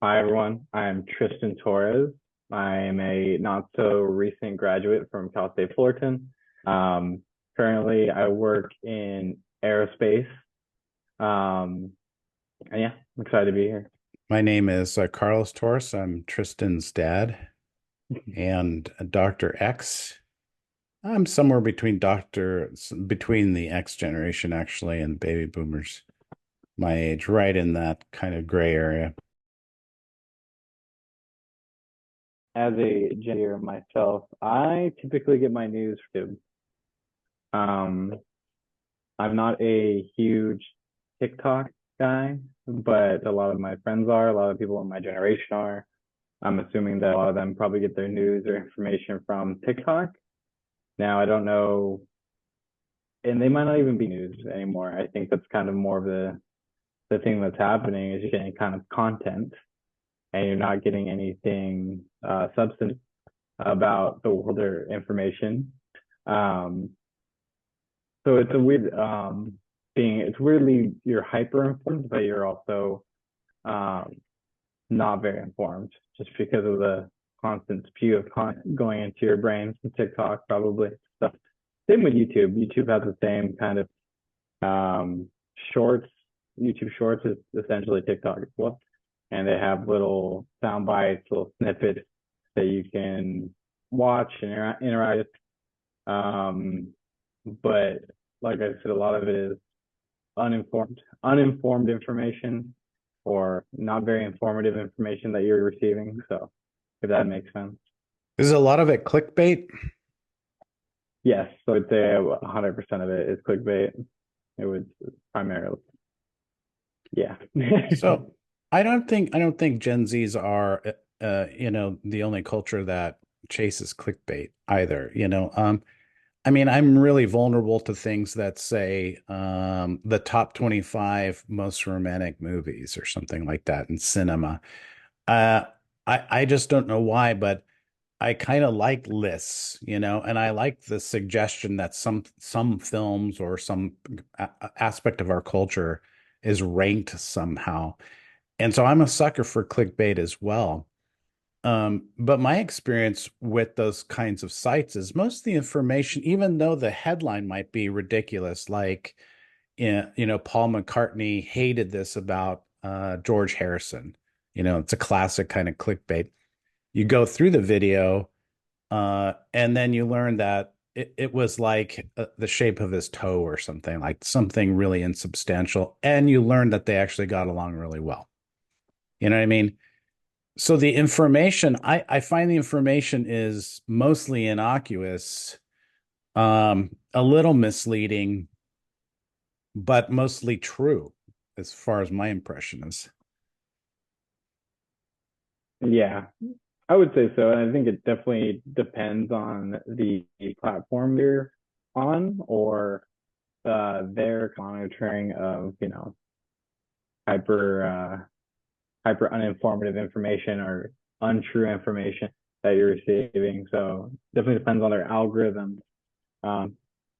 Hi, everyone. I'm Tristan Torres. I am a not so recent graduate from Cal State Fullerton. Um, Currently, I work in aerospace. Um, and yeah, I'm excited to be here. My name is Carlos Torres. I'm Tristan's dad and Dr. X. I'm somewhere between the X generation actually and baby boomers, my age, right in that kind of gray area. As a gender myself, I typically get my news from YouTube. Um, I'm not a huge TikTok guy, but a lot of my friends are. A lot of people in my generation are. I'm assuming that a lot of them probably get their news or information from TikTok. Now, I don't know, and they might not even be news anymore. I think that's kind of more of the thing that's happening is you're getting kind of content and you're not getting anything substantive about the world or information. Um, so it's a weird it's weirdly you're hyper informed, but you're also um, not very informed just because of the constant spew of content going into your brain from TikTok, probably. So, same with YouTube. YouTube has the same kind of um, shorts. YouTube Shorts is essentially TikTok as well, and they have little sound bites, little snippets that you can watch and interact with. But like I said, a lot of it is uninformed information or not very informative information that you're receiving. So if that makes sense. Is a lot of it clickbait? Yes, so I'd say 100% of it is clickbait. It would primarily, yeah. So I don't think Gen Zs are the only culture that chases clickbait either. I mean, I'm really vulnerable to things that say the top 25 most romantic movies or something like that in cinema. Uh, I just don't know why, but I kind of like lists, and I like the suggestion that some films or some aspect of our culture is ranked somehow. And so I'm a sucker for clickbait as well. But my experience with those kinds of sites is most of the information, even though the headline might be ridiculous, like, Paul McCartney hated this about George Harrison. It's a classic kind of clickbait. You go through the video, and then you learn that it was like the shape of his toe or something, like something really insubstantial. And you learn that they actually got along really well. You know what I mean? So the information, I find the information is mostly innocuous, a little misleading, but mostly true, as far as my impression is. Yeah, I would say so. And I think it definitely depends on the platform you're on or their monitoring of, hyper hyper uninformative information or untrue information that you're receiving. So definitely depends on their algorithms. Um,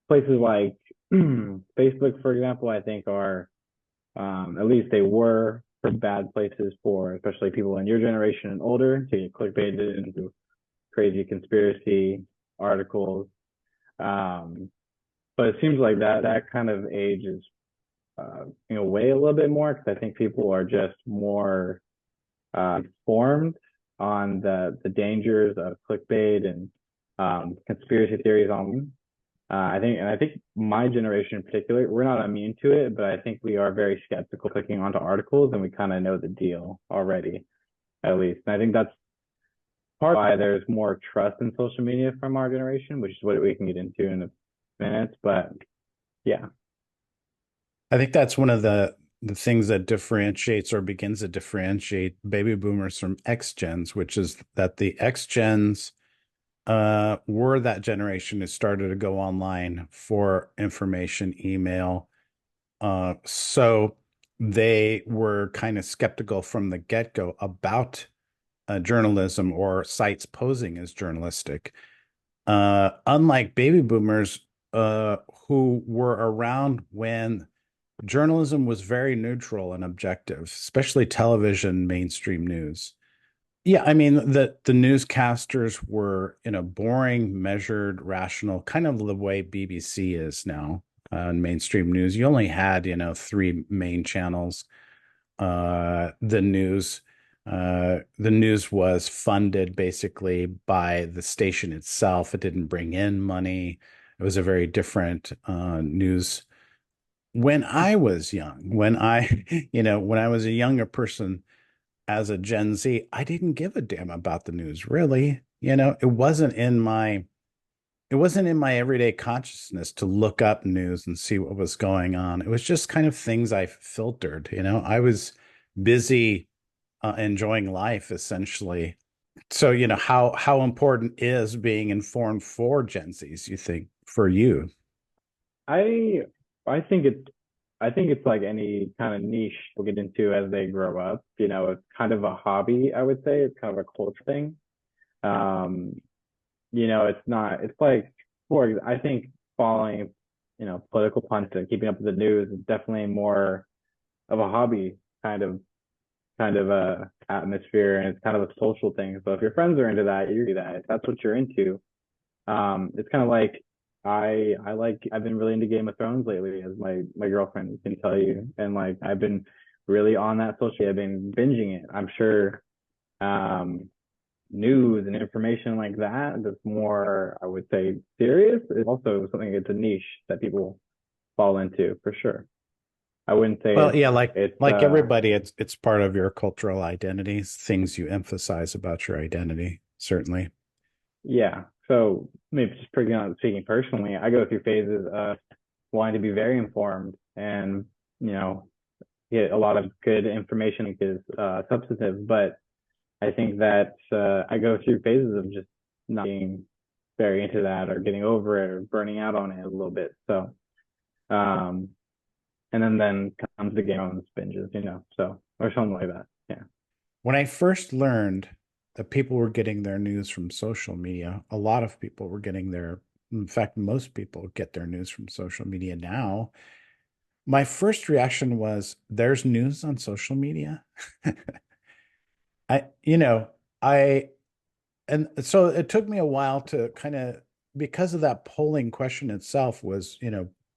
Places like Facebook, for example, I think are at least they were pretty bad places for especially people in your generation and older to get clickbaited into crazy conspiracy articles. Um, but it seems like that kind of age is away a little bit more because I think people are just more informed on the dangers of clickbait and conspiracy theories on. I think my generation in particular, we're not immune to it, but I think we are very skeptical clicking onto articles, and we kind of know the deal already, at least. And I think that's part of why there's more trust in social media from our generation, which is what we can get into in a minute. But yeah, I think that's one of the things that differentiates or begins to differentiate baby boomers from X gens, which is that the X gens were that generation who started to go online for information, email. So they were kind of skeptical from the get-go about journalism or sites posing as journalistic. Unlike baby boomers, who were around when journalism was very neutral and objective, especially television mainstream news. Yeah, I mean the newscasters were, boring, measured, rational, kind of the way BBC is now in mainstream news. You only had, three main channels. The news, the news was funded basically by the station itself. It didn't bring in money. It was a very different news when I was young. When I, when I was a younger person as a Gen Z, I didn't give a damn about the news, really. It wasn't in my everyday consciousness to look up news and see what was going on. It was just kind of things I filtered, I was busy enjoying life essentially. So, how important is being informed for Gen Zs, you think, for you? I I think it's like any kind of niche they'll get into as they grow up. It's kind of a hobby, I would say. It's kind of a culture thing. Um, it's not, it's like, I think following, political pundits and keeping up with the news is definitely more of a hobby kind of a atmosphere, and it's kind of a social thing. So if your friends are into that, you do that. If that's what you're into, it's kind of like I've been really into Game of Thrones lately, as my girlfriend can tell you, and like I've been really on that social. I've been binging it. I'm sure um, news and information like that's more, I would say, serious. It's also something. It's a niche that people fall into for sure. I wouldn't say Well, it's yeah, like it's like everybody, it's part of your cultural identity, things you emphasize about your identity, certainly. Yeah. So maybe just speaking personally, I go through phases of wanting to be very informed and, you know, get a lot of good information is substantive. But I think that I go through phases of just not being very into that or getting over it or burning out on it a little bit. So, um, and then comes the Game of Thrones binges, so, or something like that. Yeah. When I first learned that people were getting their news from social media, a lot of people were getting in fact, most people get their news from social media now. My first reaction was, there's news on social media. I, you know, I, and so it took me a while to kind of, because of that polling question itself was,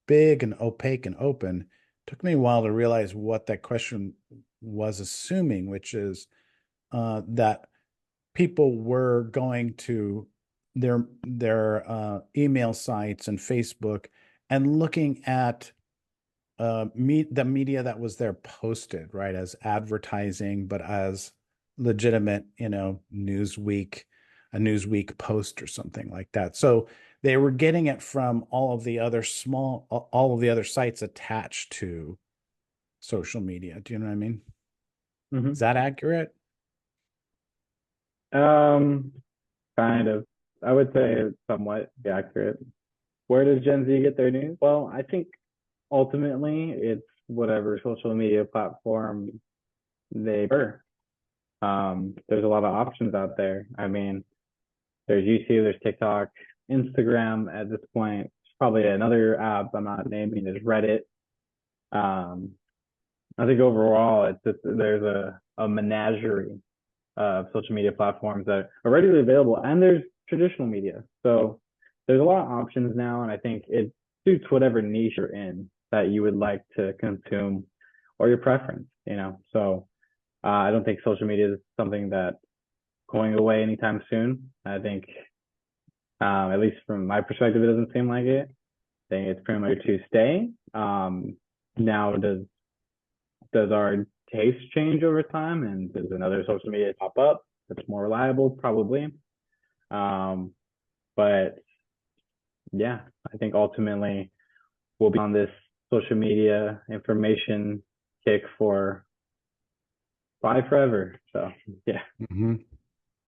big and opaque and open, took me a while to realize what that question was assuming, which is that people were going to their email sites and Facebook and looking at the media that was there posted, right, as advertising, but as legitimate, Newsweek, a Newsweek post or something like that. So they were getting it from all of the other sites attached to social media. Do you know what I mean? Is Hmm. that accurate? Um, Kind of. I would say it's somewhat accurate. Where does Gen Z get their news? Well, I think ultimately it's whatever social media platform they prefer. There's a lot of options out there. I mean, there's YouTube, there's TikTok, Instagram at this point. Probably another app I'm not naming is Reddit. Um, I think overall there's a menagerie of social media platforms that are readily available, and there's traditional media. So there's a lot of options now, and I think it suits whatever niche you're in that you would like to consume or your preference. So I don't think social media is something that going away anytime soon. I think, at least from my perspective, it doesn't seem like it. I think it's pretty much to stay. Now, does our taste change over time, and does another social media pop up that's more reliable? Probably. Um, but yeah, I think ultimately we'll be on this social media information kick for probably forever. So yeah. Mm-hmm.